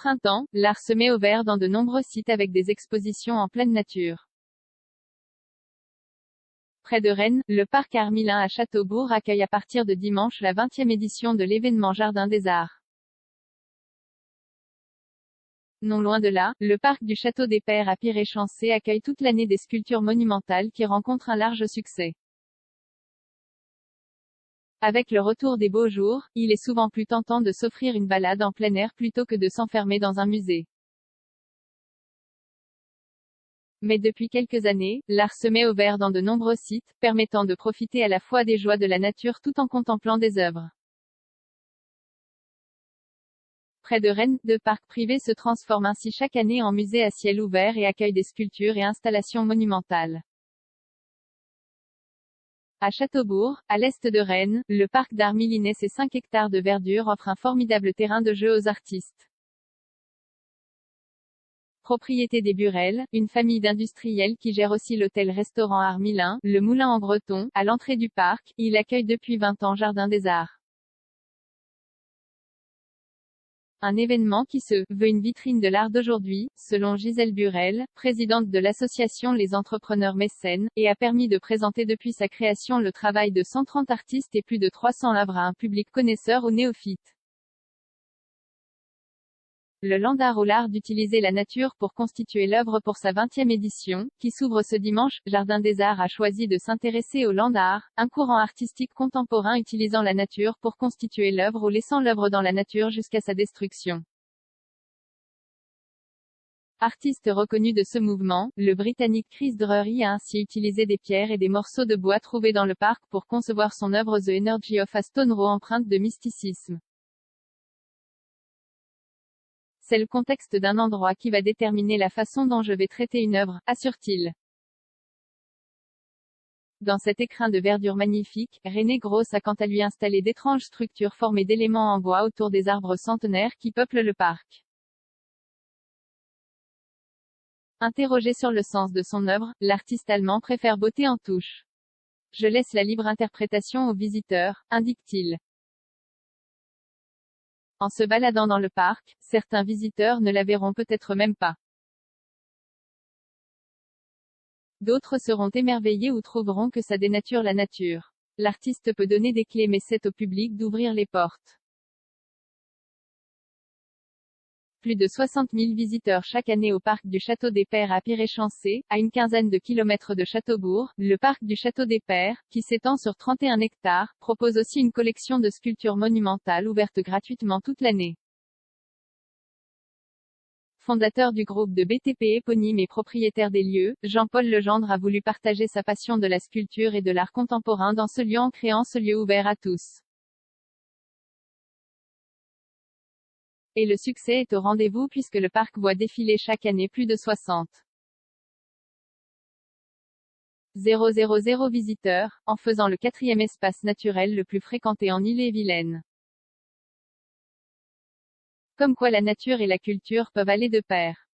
printemps, l'art se met au vert dans de nombreux sites avec des expositions en pleine nature. Près de Rennes, le parc Armilin à Châteaubourg accueille à partir de dimanche la 20e édition de l'événement Jardin des Arts. Non loin de là, le parc du Château des Pairs à Piré-Chancé accueille toute l'année des sculptures monumentales qui rencontrent un large succès. Avec le retour des beaux jours, il est souvent plus tentant de s'offrir une balade en plein air plutôt que de s'enfermer dans un musée. Mais depuis quelques années, l'art se met au vert dans de nombreux sites, permettant de profiter à la fois des joies de la nature tout en contemplant des œuvres. Près de Rennes, deux parcs privés se transforment ainsi chaque année en musées à ciel ouvert et accueillent des sculptures et installations monumentales. À Châteaubourg, à l'est de Rennes, le parc d'Armilin et ses 5 hectares de verdure offre un formidable terrain de jeu aux artistes. Propriété des Burel, une famille d'industriels qui gère aussi l'hôtel-restaurant Armilin, le Moulin en breton, à l'entrée du parc, il accueille depuis 20 ans Jardin des Arts. Un événement qui se veut une vitrine de l'art d'aujourd'hui, selon Gisèle Burel, présidente de l'association Les Entrepreneurs Mécènes, et a permis de présenter depuis sa création le travail de 130 artistes et plus de 300 œuvres à un public connaisseur ou néophyte. Le Land Art au l'art d'utiliser la nature pour constituer l'œuvre pour sa 20e édition, qui s'ouvre ce dimanche, Jardin des Arts a choisi de s'intéresser au Land Art, un courant artistique contemporain utilisant la nature pour constituer l'œuvre ou laissant l'œuvre dans la nature jusqu'à sa destruction. Artiste reconnu de ce mouvement, le Britannique Chris Drury a ainsi utilisé des pierres et des morceaux de bois trouvés dans le parc pour concevoir son œuvre The Energy of a Stone Row empreinte de mysticisme. C'est le contexte d'un endroit qui va déterminer la façon dont je vais traiter une œuvre, assure-t-il. Dans cet écrin de verdure magnifique, René Gross a quant à lui installé d'étranges structures formées d'éléments en bois autour des arbres centenaires qui peuplent le parc. Interrogé sur le sens de son œuvre, l'artiste allemand préfère beauté en touche. Je laisse la libre interprétation aux visiteurs, indique-t-il. En se baladant dans le parc, certains visiteurs ne la verront peut-être même pas. D'autres seront émerveillés ou trouveront que ça dénature la nature. L'artiste peut donner des clés mais c'est au public d'ouvrir les portes. Plus de 60 000 visiteurs chaque année au parc du Château des Pairs à Piré-Chancé, à une quinzaine de kilomètres de Châteaubourg. Le parc du Château des Pairs, qui s'étend sur 31 hectares, propose aussi une collection de sculptures monumentales ouvertes gratuitement toute l'année. Fondateur du groupe de BTP éponyme et propriétaire des lieux, Jean-Paul Legendre a voulu partager sa passion de la sculpture et de l'art contemporain dans ce lieu en créant ce lieu ouvert à tous. Et le succès est au rendez-vous puisque le parc voit défiler chaque année plus de 60 000 visiteurs, en faisant le 4e espace naturel le plus fréquenté en Ille-et-Vilaine. Comme quoi la nature et la culture peuvent aller de pair.